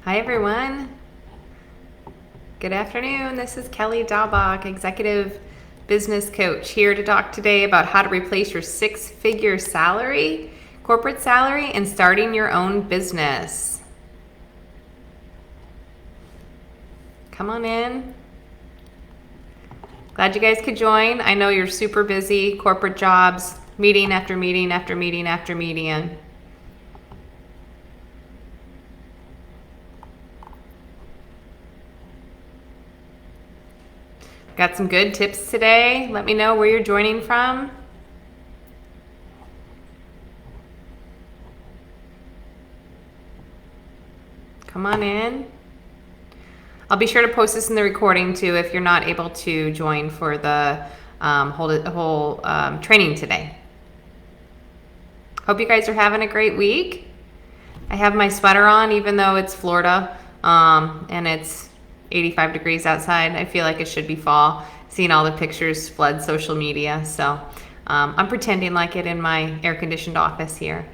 Hi everyone. Good afternoon. This is Kelly Daubach, Executive Business Coach, here to talk today about how to replace your six-figure salary, corporate salary, and starting your own business. Come on in. Glad you guys could join. I know you're super busy, corporate jobs, meeting after meeting after meeting after meeting. Got some good tips today. Let me know where you're joining from. Come on in. I'll be sure to post this in the recording too if you're not able to join for the whole training today. Hope you guys are having a great week. I have my sweater on even though it's Florida and it's 85 degrees outside. I feel like it should be fall. Seeing all the pictures flood social media. So I'm pretending like it in my air-conditioned office here.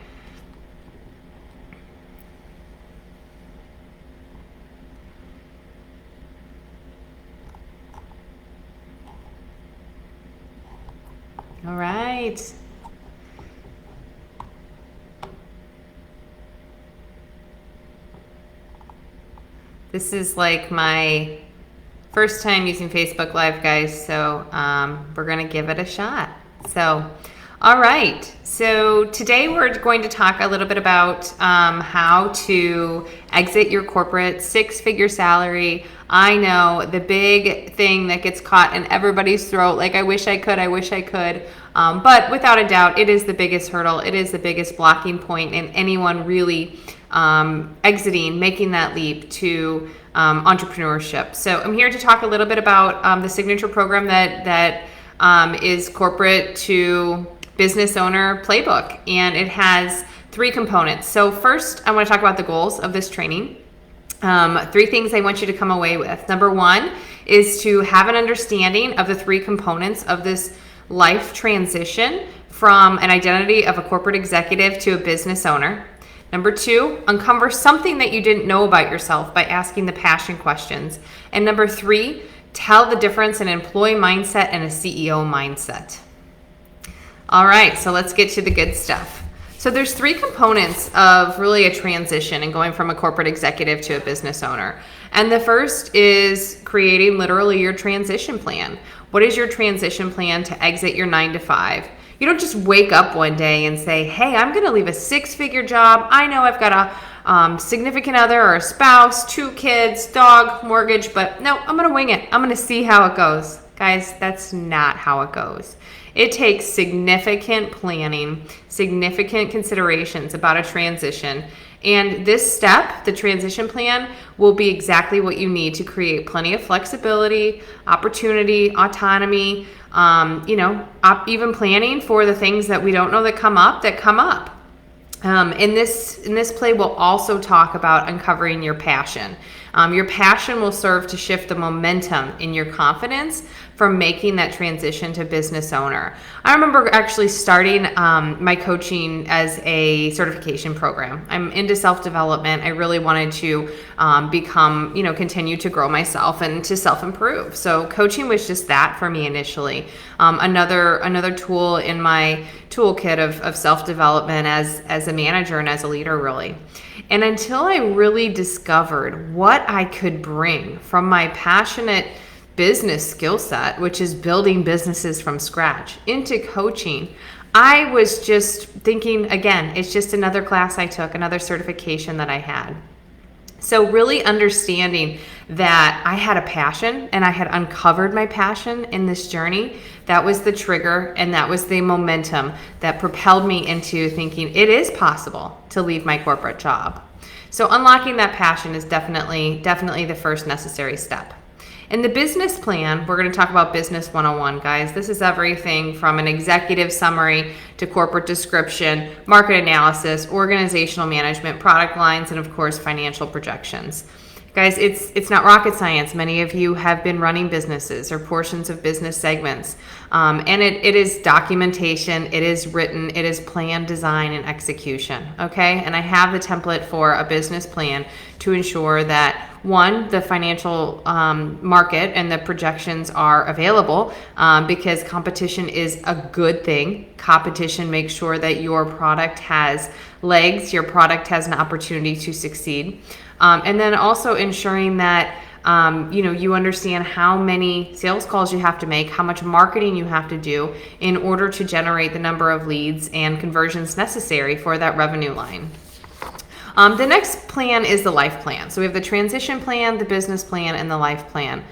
All right. This is like my first time using Facebook Live, guys, so we're going to give it a shot. So, all right. So today we're going to talk a little bit about how to exit your corporate six-figure salary. I know the big thing that gets caught in everybody's throat, like I wish I could, but without a doubt, it is the biggest hurdle. It is the biggest blocking point in anyone really exiting, making that leap to entrepreneurship. So I'm here to talk a little bit about the signature program that is corporate to business owner playbook, and it has three components. So first, I want to talk about the goals of this training. Three things I want you to come away with. Number one is to have an understanding of the three components of this life transition from an identity of a corporate executive to a business owner. Number two, uncover something that you didn't know about yourself by asking the passion questions. And number three, tell the difference in employee mindset and a CEO mindset. All right, so let's get to the good stuff. So there's three components of really a transition and going from a corporate executive to a business owner. And the first is creating literally your transition plan. What is your transition plan to exit your 9-to-5? You don't just wake up one day and say, hey, I'm going to leave a six-figure job. I know I've got a significant other or a spouse, 2 kids, dog, mortgage, but no, I'm going to wing it. I'm going to see how it goes. Guys, that's not how it goes. It takes significant planning, significant considerations about a transition. And this step, the transition plan, will be exactly what you need to create plenty of flexibility, opportunity, autonomy, even planning for the things that we don't know that come up. In this play, we'll also talk about uncovering your passion. Your passion will serve to shift the momentum in your confidence from making that transition to business owner. I remember actually starting my coaching as a certification program. I'm into self-development. I really wanted to continue to grow myself and to self-improve. So coaching was just that for me initially. Another tool in my toolkit of self-development as a manager and as a leader, really. And until I really discovered what I could bring from my passionate business skill set, which is building businesses from scratch, into coaching, I was just thinking, again, it's just another class I took, another certification that I had. So really understanding that I had a passion and I had uncovered my passion in this journey, that was the trigger and that was the momentum that propelled me into thinking it is possible to leave my corporate job. So unlocking that passion is definitely the first necessary step. In the business plan, we're going to talk about Business 101, guys. This is everything from an executive summary to corporate description, market analysis, organizational management, product lines, and of course, financial projections. Guys, it's not rocket science. Many of you have been running businesses or portions of business segments. And it is documentation, it is written, it is plan, design, and execution. Okay. And I have the template for a business plan to ensure that one, the financial market and the projections are available, because competition is a good thing. Competition makes sure that your product has legs, your product has an opportunity to succeed. And then also ensuring that you understand how many sales calls you have to make, how much marketing you have to do in order to generate the number of leads and conversions necessary for that revenue line. The next plan is the life plan. So we have the transition plan, the business plan, and the life plan.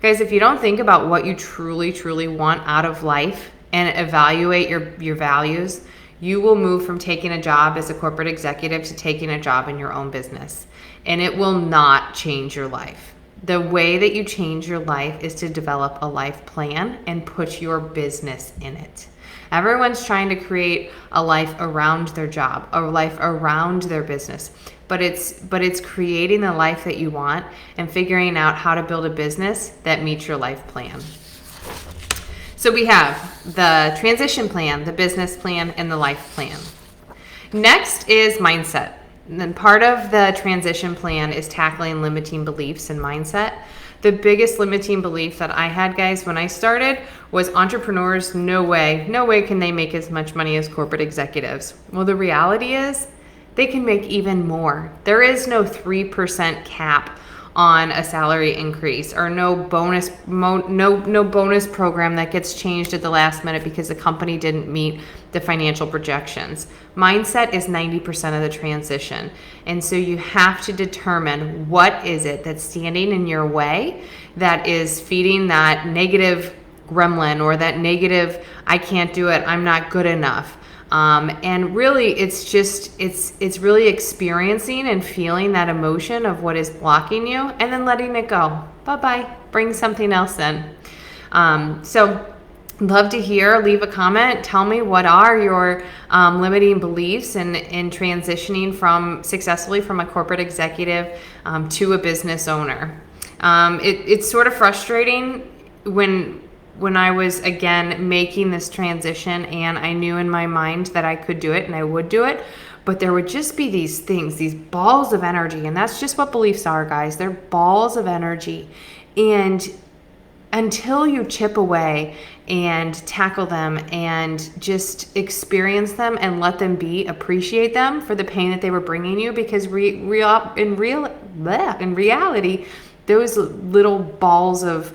Guys, if you don't think about what you truly, truly want out of life and evaluate your values, you will move from taking a job as a corporate executive to taking a job in your own business. And it will not change your life. The way that you change your life is to develop a life plan and put your business in it. Everyone's trying to create a life around their job, a life around their business, but it's creating the life that you want and figuring out how to build a business that meets your life plan. So we have the transition plan, the business plan, and the life plan. Next is mindset. And then part of the transition plan is tackling limiting beliefs and mindset. The biggest limiting belief that I had, guys, when I started was entrepreneurs, no way can they make as much money as corporate executives. Well, the reality is they can make even more. There is no 3% cap on a salary increase, or no bonus program that gets changed at the last minute because the company didn't meet the financial projections. Mindset is 90% of the transition. And so you have to determine what is it that's standing in your way that is feeding that negative gremlin, or that negative, I can't do it, I'm not good enough. And really, it's really experiencing and feeling that emotion of what is blocking you, and then letting it go. Bye-bye. Bring something else in. So love to hear, leave a comment. Tell me, what are your limiting beliefs in transitioning successfully from a corporate executive to a business owner. It's sort of frustrating when I was, again, making this transition, and I knew in my mind that I could do it and I would do it, but there would just be these things, these balls of energy, and that's just what beliefs are, guys. They're balls of energy. And until you chip away and tackle them and just experience them and let them be, appreciate them for the pain that they were bringing you, because in reality, those little balls of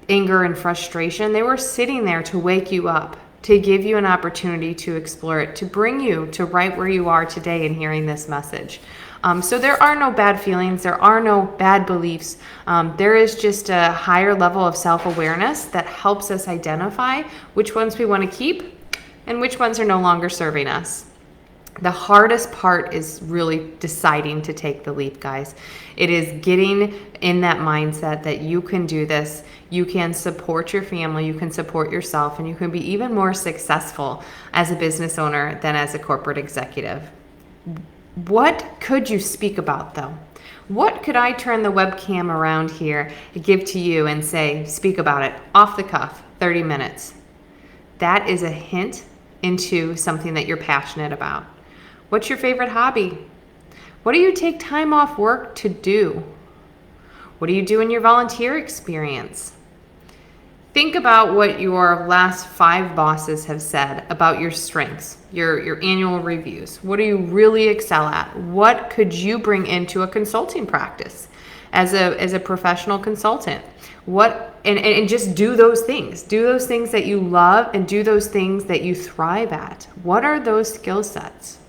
anger and frustration, they were sitting there to wake you up, to give you an opportunity to explore it, to bring you to right where you are today in hearing this message. So there are no bad feelings, there are no bad beliefs. There is just a higher level of self-awareness that helps us identify which ones we want to keep and which ones are no longer serving us. The hardest part is really deciding to take the leap, guys. It is getting in that mindset that you can do this, you can support your family, you can support yourself, and you can be even more successful as a business owner than as a corporate executive. What could you speak about, though? What could I turn the webcam around here and give to you and say, speak about it, off the cuff, 30 minutes? That is a hint into something that you're passionate about. What's your favorite hobby? What do you take time off work to do? What do you do in your volunteer experience? Think about what your last 5 bosses have said about your strengths, your annual reviews. What do you really excel at? What could you bring into a consulting practice as a professional consultant? And just do those things. Do those things that you love, and do those things that you thrive at. What are those skill sets?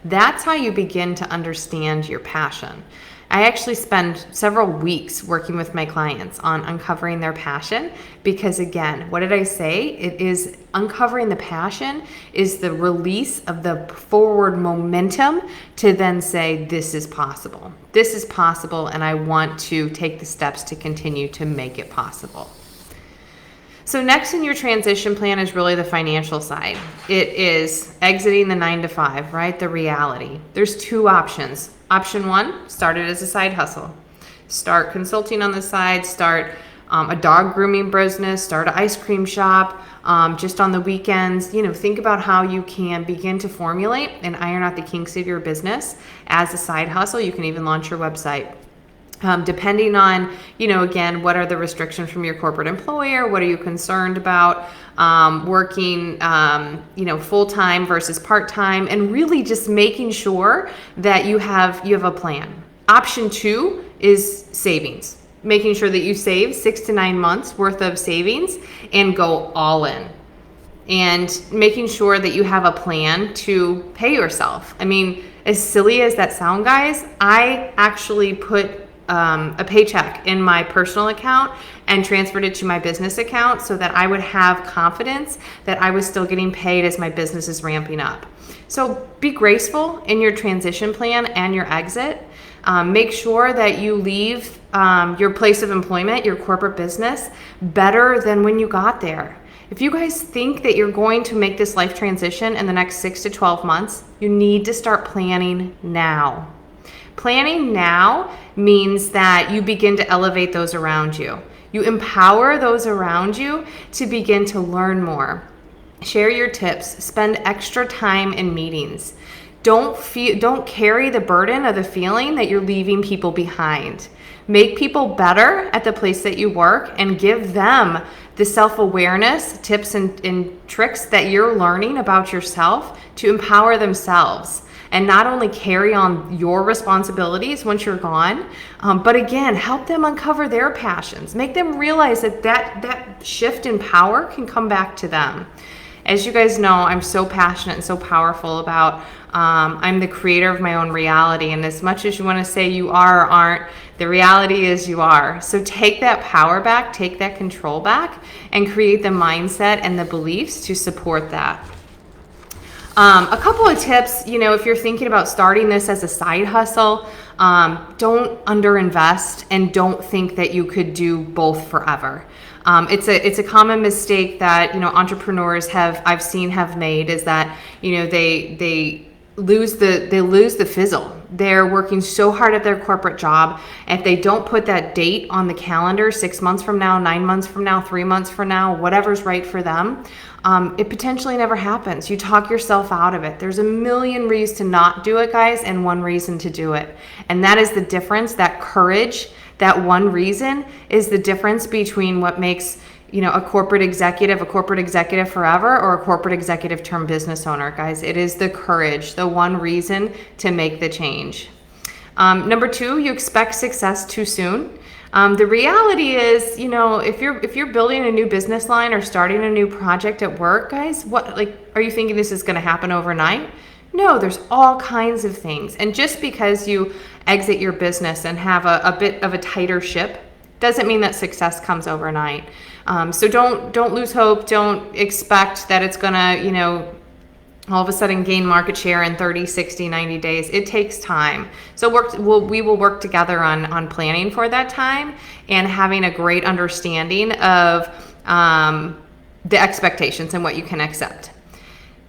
That's how you begin to understand your passion. I actually spend several weeks working with my clients on uncovering their passion, because again, what did I say? It is uncovering the passion is the release of the forward momentum to then say, this is possible. This is possible, and I want to take the steps to continue to make it possible. So next in your transition plan is really the financial side. It is exiting the 9-to-5, right? The reality. There's 2 options. Option 1, start it as a side hustle. Start consulting on the side, start a dog grooming business, start an ice cream shop, just on the weekends. Think about how you can begin to formulate and iron out the kinks of your business as a side hustle. You can even launch your website. Depending on, again, what are the restrictions from your corporate employer? What are you concerned about? Working, full-time versus part-time, and really just making sure that you have a plan. Option 2 is savings. Making sure that you save 6 to 9 months worth of savings and go all in. And making sure that you have a plan to pay yourself. I mean, as silly as that sounds, guys, I actually put a paycheck in my personal account and transferred it to my business account so that I would have confidence that I was still getting paid as my business is ramping up. So be graceful in your transition plan and your exit. Make sure that you leave your place of employment, your corporate business, better than when you got there. If you guys think that you're going to make this life transition in the next 6 to 12 months, you need to start planning now. Planning now means that you begin to elevate those around you. You empower those around you to begin to learn more. Share your tips. Spend extra time in meetings. Don't carry the burden of the feeling that you're leaving people behind. Make people better at the place that you work and give them the self-awareness, tips and tricks that you're learning about yourself to empower themselves. And not only carry on your responsibilities once you're gone, but again, help them uncover their passions. Make them realize that shift in power can come back to them. As you guys know, I'm so passionate and so powerful about, I'm the creator of my own reality. And as much as you want to say you are or aren't, the reality is you are. So take that power back, take that control back, and create the mindset and the beliefs to support that. A couple of tips, if you're thinking about starting this as a side hustle, don't underinvest and don't think that you could do both forever. It's a common mistake that, entrepreneurs have made is that, they lose the fizzle. They're working so hard at their corporate job. If they don't put that date on the calendar 6 months from now, 9 months from now, 3 months from now, whatever's right for them, it potentially never happens. You talk yourself out of it. There's a million reasons to not do it, guys, and one reason to do it. And that is the difference. That courage, that one reason is the difference between what makes a corporate executive forever, or a corporate executive turned business owner, guys. It is the courage, the one reason to make the change. Number 2, you expect success too soon. The reality is, if you're building a new business line or starting a new project at work, guys, are you thinking this is going to happen overnight? No, there's all kinds of things. And just because you exit your business and have a bit of a tighter ship doesn't mean that success comes overnight. So don't lose hope. Don't expect that it's going to, all of a sudden gain market share in 30, 60, 90 days. It takes time. So we will work together on planning for that time and having a great understanding of the expectations and what you can accept.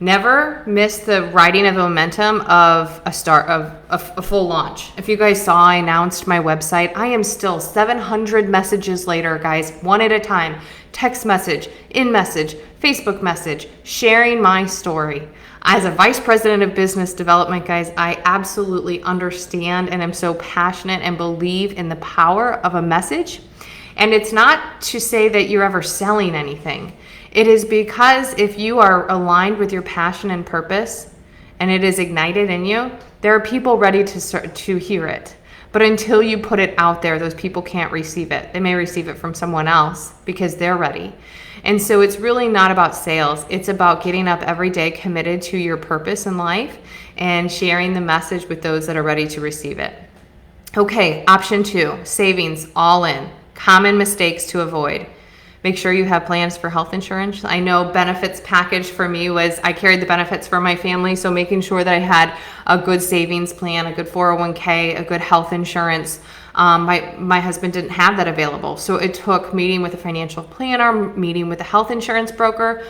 Never miss the riding of the momentum of a full launch. If you guys saw, I announced my website. I am still 700 messages later, guys, one at a time. Text message, in-message, Facebook message, sharing my story. As a vice president of business development, guys, I absolutely understand and am so passionate and believe in the power of a message. And it's not to say that you're ever selling anything. It is because if you are aligned with your passion and purpose and it is ignited in you, there are people ready to hear it. But until you put it out there, those people can't receive it. They may receive it from someone else because they're ready. And so it's really not about sales. It's about getting up every day committed to your purpose in life and sharing the message with those that are ready to receive it. Okay, option 2, savings all in. Common mistakes to avoid. Make sure you have plans for health insurance. I know benefits package for me was I carried the benefits for my family, so making sure that I had a good savings plan, a good 401k, a good health insurance. My husband didn't have that available, so it took meeting with a financial planner, meeting with a health insurance broker.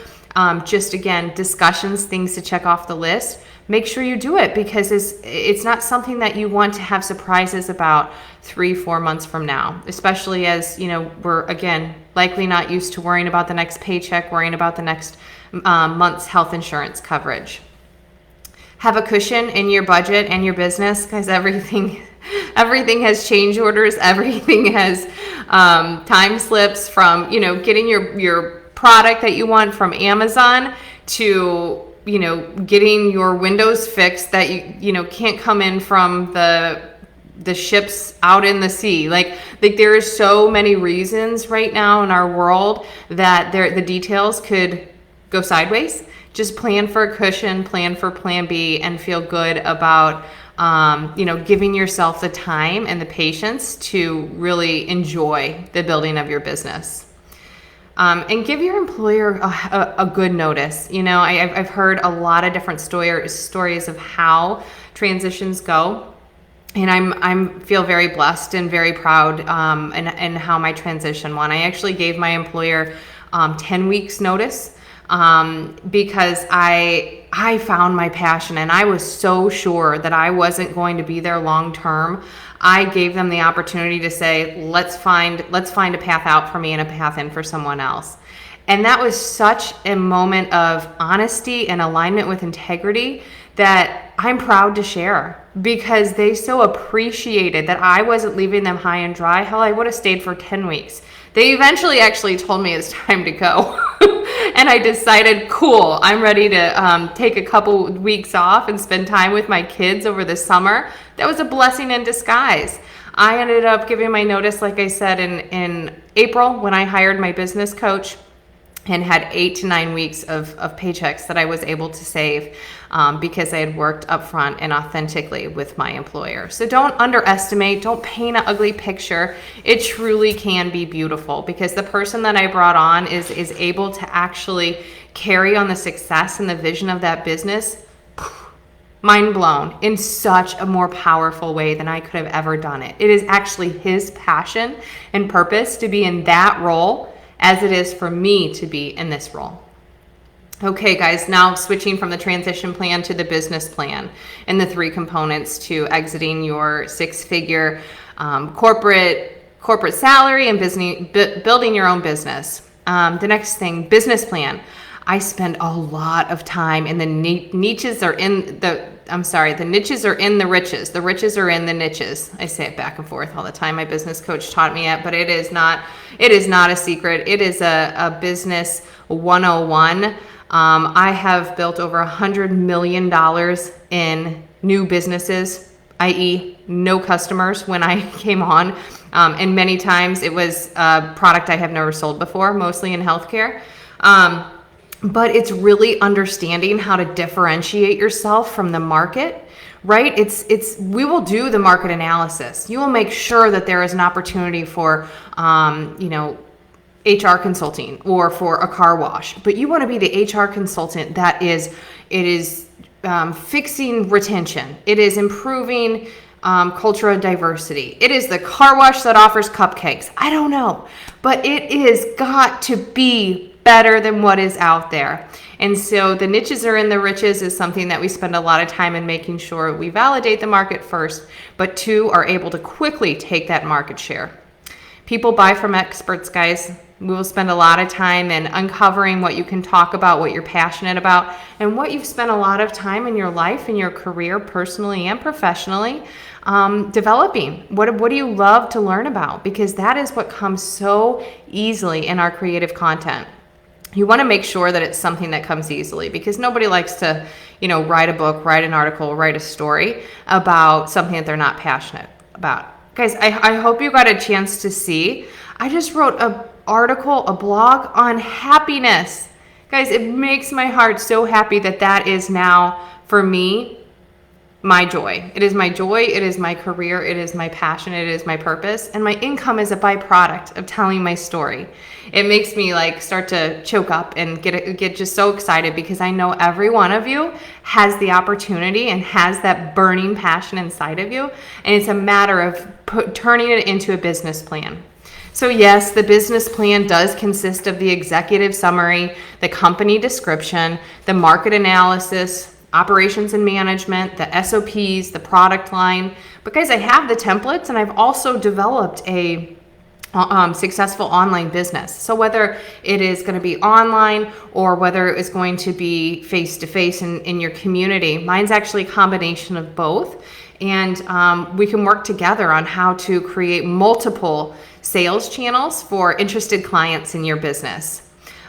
just again, discussions, things to check off the list, make sure you do it, because it's not something that you want to have surprises about 3-4 months from now, especially as, we're again, likely not used to worrying about the next paycheck, worrying about the next month's health insurance coverage. Have a cushion in your budget and your business, because everything has change orders. Everything has time slips from, getting your product that you want from Amazon to, getting your windows fixed that you can't come in from the ships out in the sea. Like there are so many reasons right now in our world that the details could go sideways. Just plan for a cushion, plan for plan B, and feel good about, giving yourself the time and the patience to really enjoy the building of your business. And give your employer a good notice. I've heard a lot of different stories of how transitions go. And I'm feel very blessed and very proud in how my transition went. I actually gave my employer 10 weeks notice because I found my passion, and I was so sure that I wasn't going to be there long term. I gave them the opportunity to say, let's find a path out for me and a path in for someone else. And that was such a moment of honesty and alignment with integrity that I'm proud to share, because they so appreciated that I wasn't leaving them high and dry. Hell, I would have stayed for 10 weeks. They eventually actually told me it's time to go. And I decided, cool, I'm ready to take a couple weeks off and spend time with my kids over the summer. That was a blessing in disguise. I ended up giving my notice, like I said, in April, when I hired my business coach, and had 8 to 9 weeks of paychecks that I was able to save because I had worked upfront and authentically with my employer. So don't underestimate, don't paint an ugly picture. It truly can be beautiful, because the person that I brought on is able to actually carry on the success and the vision of that business. Mind blown, in such a more powerful way than I could have ever done it. It is actually his passion and purpose to be in that role as it is for me to be in this role. Okay, guys, now switching from the transition plan to the business plan and the 3 components to exiting your 6-figure corporate salary and building your own business. The next thing, business plan. I spend a lot of time in the niches are in the niches are in the riches. The riches are in the niches. I say it back and forth all the time. My business coach taught me it, but it is not a secret. It is a business 101. I have built over $100 million in new businesses, i.e. no customers when I came on. And many times it was a product I have never sold before, mostly in healthcare. But it's really understanding how to differentiate yourself from the market, right? We will do the market analysis. You will make sure that there is an opportunity for, HR consulting or for a car wash, but you want to be the HR consultant that is fixing retention. It is improving cultural diversity. It is the car wash that offers cupcakes. I don't know, but it is got to be better than what is out there. And so the niches are in the riches is something that we spend a lot of time in making sure we validate the market first, but 2, are able to quickly take that market share. People buy from experts, guys. We will spend a lot of time in uncovering what you can talk about, what you're passionate about, and what you've spent a lot of time in your life, in your career, personally and professionally, developing. What do you love to learn about? Because that is what comes so easily in our creative content. You want to make sure that it's something that comes easily, because nobody likes to, write a book, write an article, write a story about something that they're not passionate about. Guys, I hope you got a chance to see. I just wrote a blog on happiness. Guys, it makes my heart so happy that is now, for me, my joy. It is my joy. It is my career. It is my passion. It is my purpose. And my income is a byproduct of telling my story. It makes me start to choke up and get just so excited, because I know every one of you has the opportunity and has that burning passion inside of you. And it's a matter of turning it into a business plan. So yes, the business plan does consist of the executive summary, the company description, the market analysis, operations and management, the SOPs, the product line. But guys, I have the templates, and I've also developed a successful online business. So whether it is going to be online or whether it is going to be face-to-face in your community, mine's actually a combination of both. And we can work together on how to create multiple sales channels for interested clients in your business.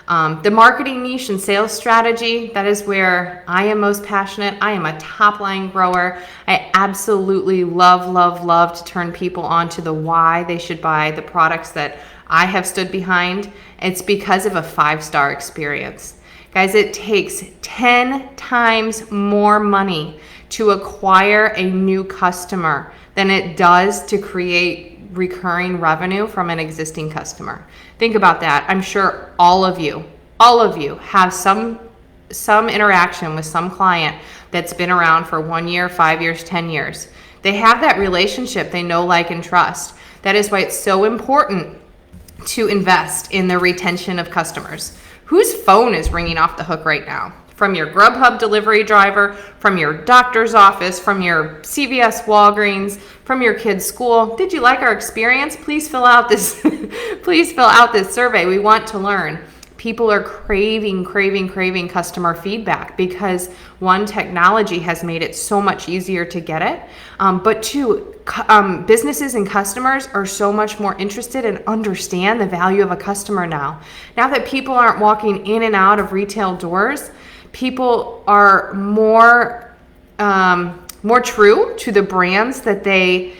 The marketing niche and sales strategy, that is where I am most passionate. I am a top line grower. I absolutely love to turn people on to the why they should buy the products that I have stood behind. It's because of a 5-star experience. Guys, it takes 10 times more money to acquire a new customer than it does to create recurring revenue from an existing customer. Think about that. I'm sure all of you have some interaction with some client that's been around for 1 year, 5 years, 10 years. They have that relationship they know, like, and trust. That is why it's so important to invest in the retention of customers. Whose phone is ringing off the hook right now? From your Grubhub delivery driver, from your doctor's office, from your CVS, Walgreens, from your kid's school. Did you like our experience? Please fill out this please fill out this survey. We want to learn. People are craving customer feedback because, one, technology has made it so much easier to get it, but two, businesses and customers are so much more interested and understand the value of a customer now. Now that people aren't walking in and out of retail doors, people are more true to the brands that they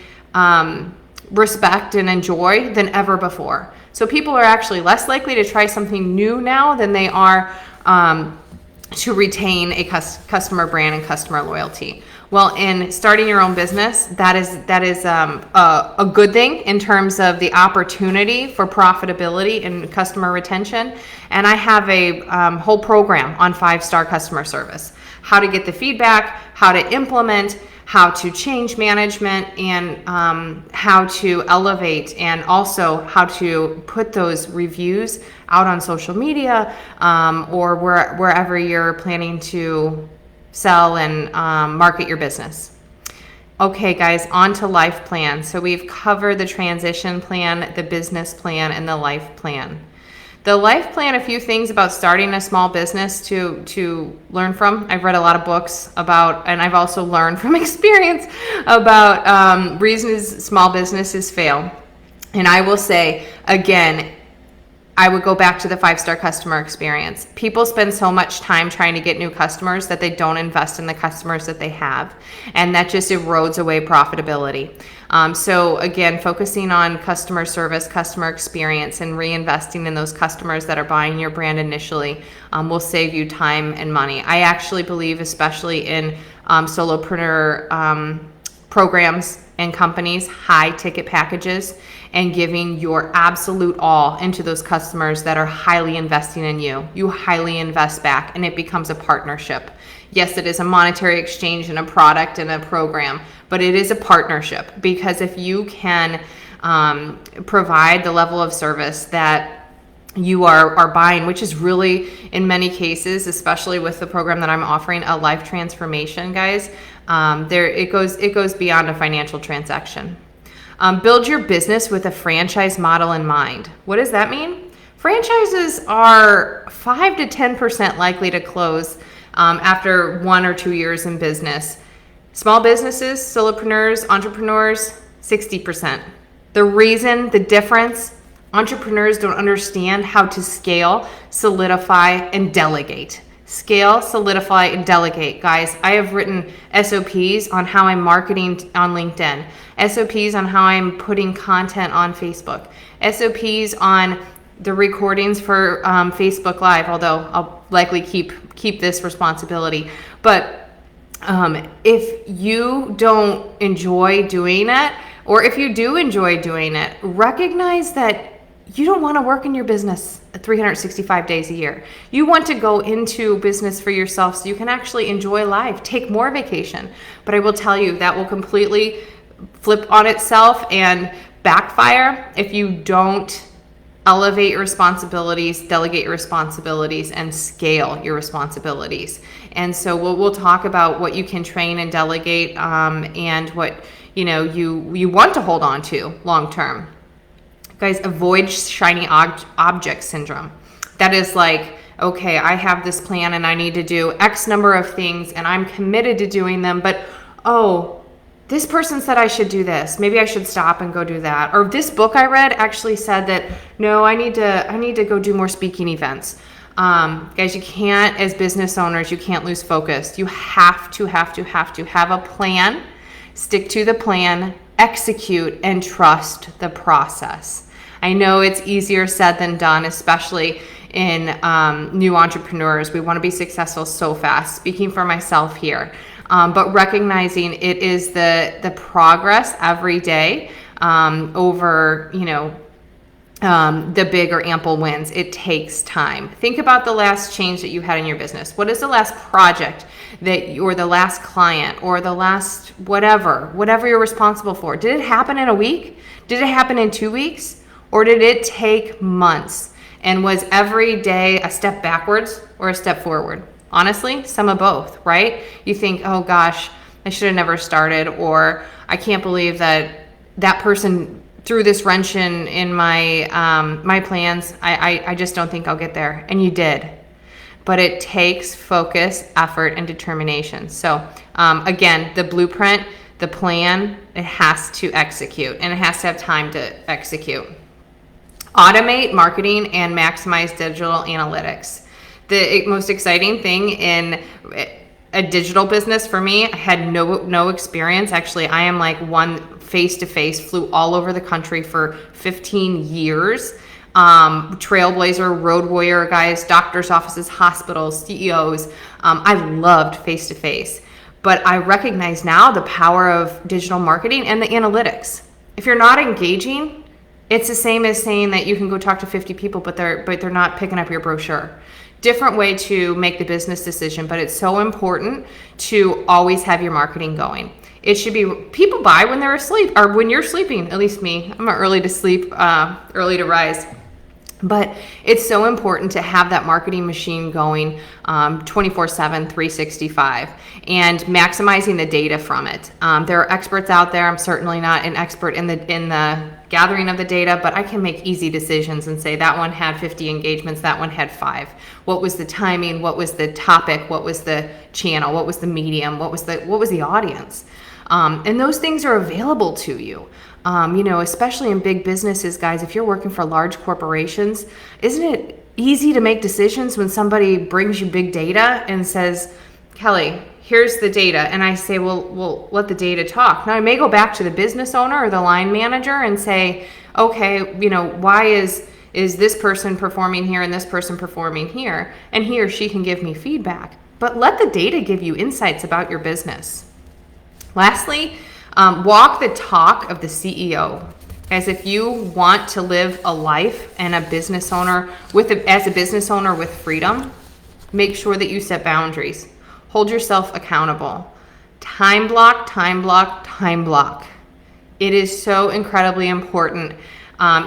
respect and enjoy than ever before. So people are actually less likely to try something new now than they are to retain a customer brand and customer loyalty. Well, in starting your own business, that is a good thing in terms of the opportunity for profitability and customer retention. And I have a whole program on 5-star customer service, how to get the feedback, how to implement, how to change management, and how to elevate, and also how to put those reviews out on social media or wherever you're planning to sell and market your business. Okay, guys, on to life plan. So we've covered the transition plan, the business plan, and the life plan. The life plan, a few things about starting a small business to learn from. I've read a lot of books about, and I've also learned from experience about reasons small businesses fail. And I will say, again, I would go back to the 5-star customer experience. People spend so much time trying to get new customers that they don't invest in the customers that they have. And that just erodes away profitability. So again, focusing on customer service, customer experience, and reinvesting in those customers that are buying your brand initially will save you time and money. I actually believe, especially in solopreneur programs and companies, high ticket packages, and giving your absolute all into those customers that are highly investing in you. You highly invest back, and it becomes a partnership. Yes, it is a monetary exchange and a product and a program, but it is a partnership, because if you can provide the level of service that you are buying, which is really, in many cases, especially with the program that I'm offering, a life transformation, guys, it goes beyond a financial transaction. Build your business with a franchise model in mind. What does that mean? Franchises are 5 to 10% likely to close after 1 or 2 years in business. Small businesses, solopreneurs, entrepreneurs, 60%. The difference, entrepreneurs don't understand how to scale, solidify, and delegate. Scale, solidify, and delegate. Guys, I have written SOPs on how I'm marketing on LinkedIn, SOPs on how I'm putting content on Facebook, SOPs on the recordings for Facebook Live, although I'll likely keep this responsibility. But if you don't enjoy doing it, or if you do enjoy doing it, recognize that you don't want to work in your business 365 days a year. You want to go into business for yourself so you can actually enjoy life, take more vacation. But I will tell you that will completely flip on itself and backfire if you don't elevate your responsibilities, delegate your responsibilities, and scale your responsibilities. And so we'll talk about what you can train and delegate, and what you want to hold on to long term. Guys, avoid shiny object syndrome. That is like, okay, I have this plan and I need to do X number of things and I'm committed to doing them, but this person said I should do this. Maybe I should stop and go do that. Or this book I read actually said that, no, I need to go do more speaking events. Guys, you can't, as business owners, you can't lose focus. You have to have a plan, stick to the plan, execute, and trust the process. I know it's easier said than done, especially in new entrepreneurs. We want to be successful so fast. Speaking for myself here. But recognizing it is the progress every day over, the big or ample wins. It takes time. Think about the last change that you had in your business. What is the last project or the last client or the last whatever you're responsible for? Did it happen in a week? Did it happen in 2 weeks? Or did it take months? And was every day a step backwards or a step forward? Honestly, some of both, right? You think, oh gosh, I should have never started, or I can't believe that person threw this wrench in my my plans. I just don't think I'll get there. And you did. But it takes focus, effort, and determination. So again, the blueprint, the plan, it has to execute, and it has to have time to execute. Automate marketing and maximize digital analytics. The most exciting thing in a digital business for me, I had no experience. Actually, I am like one face-to-face, flew all over the country for 15 years. Trailblazer, road warrior guys, doctors' offices, hospitals, CEOs. I loved face-to-face. But I recognize now the power of digital marketing and the analytics. If you're not engaging, it's the same as saying that you can go talk to 50 people, but they're not picking up your brochure. Different way to make the business decision, but it's so important to always have your marketing going. It should be, people buy when they're asleep or when you're sleeping, at least me. I'm early to sleep, early to rise. But it's so important to have that marketing machine going 24/7, 365, and maximizing the data from it. There are experts out there. I'm certainly not an expert in the gathering of the data, but I can make easy decisions and say that one had 50 engagements, that one had 5. What was the timing? What was the topic? What was the channel? What was the medium? What was the audience? And those things are available to you. Especially in big businesses, guys, if you're working for large corporations, isn't it easy to make decisions when somebody brings you big data and says, Kelly, here's the data. And I say, well, let the data talk. Now I may go back to the business owner or the line manager and say, okay, why is this person performing here and this person performing here? And he or she can give me feedback. But let the data give you insights about your business. Lastly, walk the talk of the CEO. As if you want to live a life and as a business owner with freedom, make sure that you set boundaries. Hold yourself accountable. Time block, time block, time block. It is so incredibly important.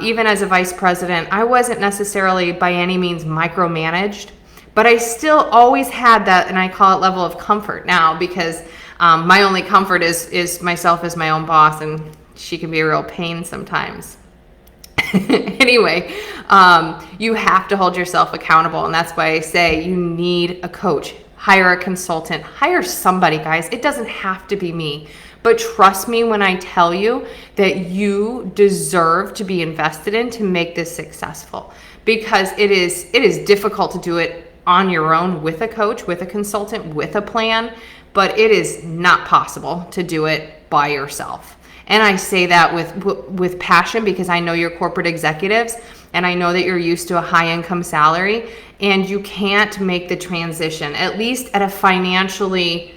Even as a vice president, I wasn't necessarily by any means micromanaged, but I still always had that, and I call it level of comfort now, because my only comfort is myself as my own boss, and she can be a real pain sometimes. Anyway, you have to hold yourself accountable, and that's why I say you need a coach. Hire a consultant. Hire somebody, guys. It doesn't have to be me. But trust me when I tell you that you deserve to be invested in to make this successful, because it is difficult to do it on your own with a coach, with a consultant, with a plan, but it is not possible to do it by yourself. And I say that with passion, because I know you're corporate executives and I know that you're used to a high income salary, and you can't make the transition, at least at a financially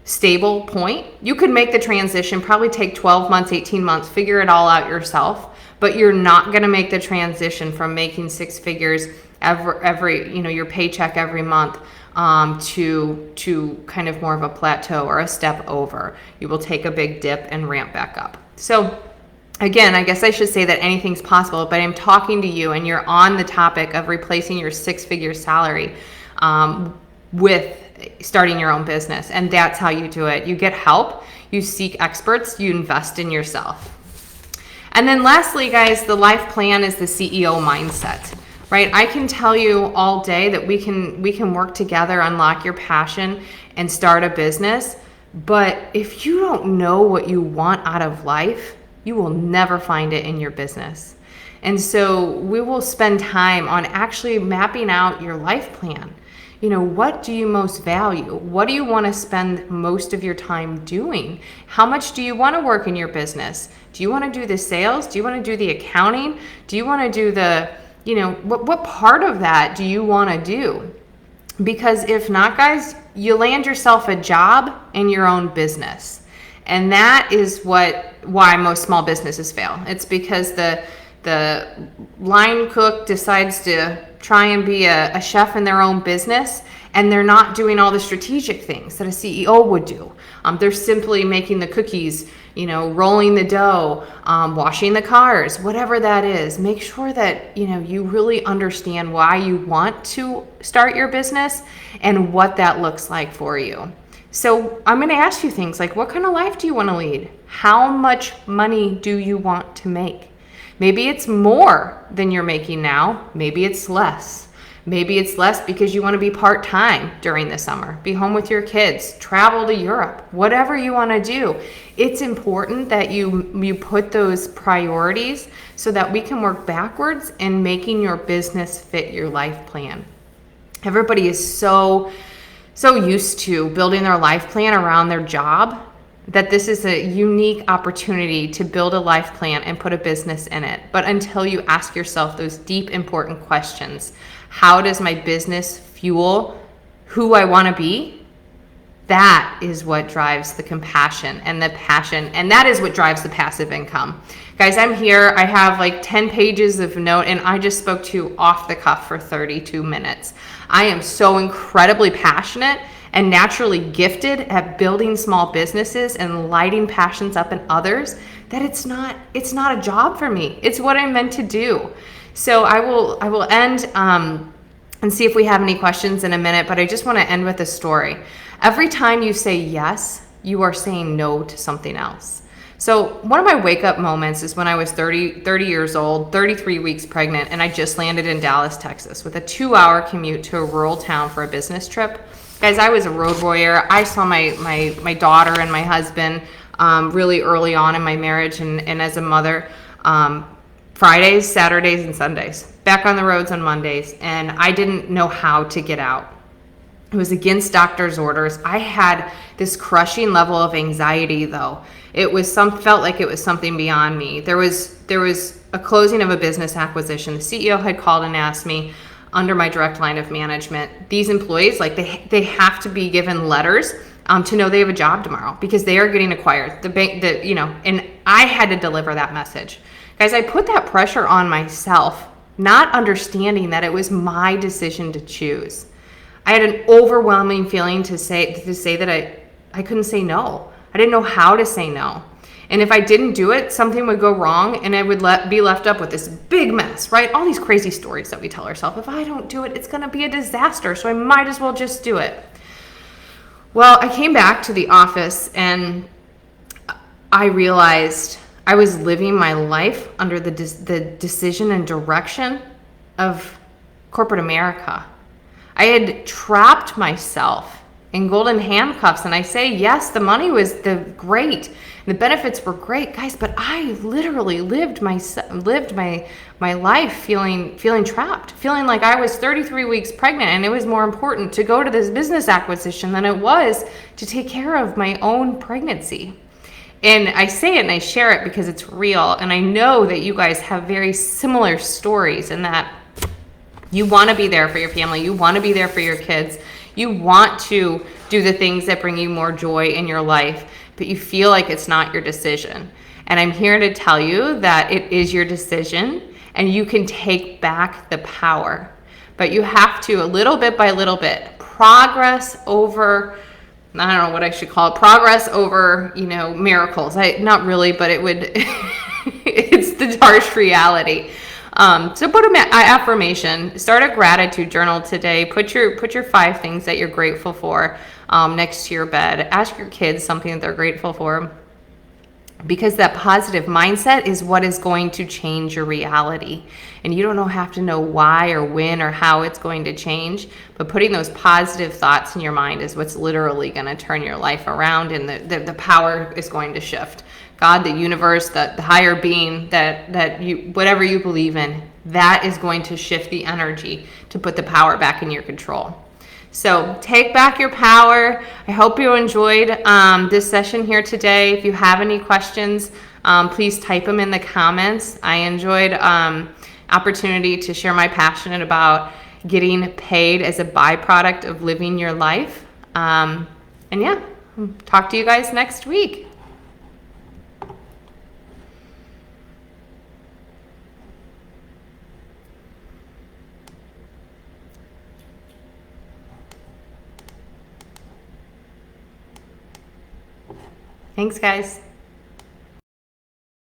stable point. You could make the transition, probably take 12 months, 18 months, figure it all out yourself, but you're not going to make the transition from making 6 figures every your paycheck every month to kind of more of a plateau or a step over. You will take a big dip and ramp back up. So again, I guess I should say that anything's possible, but I'm talking to you and you're on the topic of replacing your 6-figure salary with starting your own business. And that's how you do it. You get help, you seek experts, you invest in yourself. And then lastly, guys, the life plan is the CEO mindset, right? I can tell you all day that we can work together, unlock your passion, and start a business. But if you don't know what you want out of life, you will never find it in your business. And so we will spend time on actually mapping out your life plan. You know, what do you most value? What do you want to spend most of your time doing? How much do you want to work in your business? Do you want to do the sales? Do you want to do the accounting? Do you want to do the, you know, what part of that do you want to do? Because if not, guys, you land yourself a job in your own business. And that is why most small businesses fail. It's because the line cook decides to try and be a chef in their own business, and they're not doing all the strategic things that a CEO would do. They're simply making the cookies, you know, rolling the dough, washing the cars, whatever that is. Make sure that, you know, you really understand why you want to start your business and what that looks like for you. So I'm going to ask you things like, what kind of life do you want to lead? How much money do you want to make? Maybe it's more than you're making now. Maybe it's less. Maybe it's less because you want to be part-time during the summer, be home with your kids, travel to Europe, whatever you want to do. It's important that you put those priorities so that we can work backwards in making your business fit your life plan. Everybody is so used to building their life plan around their job that this is a unique opportunity to build a life plan and put a business in it. But until you ask yourself those deep, important questions, how does my business fuel who I want to be? That is what drives the compassion and the passion, and that is what drives the passive income. Guys, I'm here. I have like 10 pages of note, and I just spoke to you off the cuff for 32 minutes. I am so incredibly passionate and naturally gifted at building small businesses and lighting passions up in others that it's not a job for me. It's what I'm meant to do. So I will end and see if we have any questions in a minute, but I just want to end with a story. Every time you say yes, you are saying no to something else. So one of my wake up moments is when I was 30 years old, 33 weeks pregnant, and I just landed in Dallas, Texas with a 2-hour commute to a rural town for a business trip. Guys, I was a road warrior. I saw my daughter and my husband really early on in my marriage and as a mother, Fridays, Saturdays, and Sundays, back on the roads on Mondays, and I didn't know how to get out. It was against doctor's orders. I had this crushing level of anxiety, though. Felt like it was something beyond me. There was a closing of a business acquisition. The CEO had called and asked me, under my direct line of management, these employees, like they have to be given letters to know they have a job tomorrow because they are getting acquired. And I had to deliver that message. Guys, I put that pressure on myself, not understanding that it was my decision to choose. I had an overwhelming feeling to say that I couldn't say no. I didn't know how to say no. And if I didn't do it, something would go wrong and I would be left up with this big mess, right? All these crazy stories that we tell ourselves. If I don't do it, it's going to be a disaster, so I might as well just do it. Well, I came back to the office and I realized I was living my life under the decision and direction of corporate America. I had trapped myself in golden handcuffs, and I say, yes, the money was great, the benefits were great, guys, but I literally lived my life feeling trapped, feeling like I was 33 weeks pregnant, and it was more important to go to this business acquisition than it was to take care of my own pregnancy. And I say it and I share it because it's real, and I know that you guys have very similar stories in that you want to be there for your family, you want to be there for your kids, you want to do the things that bring you more joy in your life, but you feel like it's not your decision. And I'm here to tell you that it is your decision and you can take back the power. But you have to, a little bit by little bit, progress over, I don't know what I should call it, progress over, miracles. Not really, but it would, It's the harsh reality. So put an affirmation. Start a gratitude journal today. Put your 5 things that you're grateful for next to your bed. Ask your kids something that they're grateful for, because that positive mindset is what is going to change your reality. And you don't have to know why or when or how it's going to change, but putting those positive thoughts in your mind is what's literally going to turn your life around, and the power is going to shift. God, the universe, the higher being, that you, whatever you believe in, that is going to shift the energy to put the power back in your control. So take back your power. I hope you enjoyed this session here today. If you have any questions, please type them in the comments. I enjoyed opportunity to share my passion about getting paid as a byproduct of living your life. And yeah, talk to you guys next week. Thanks, guys.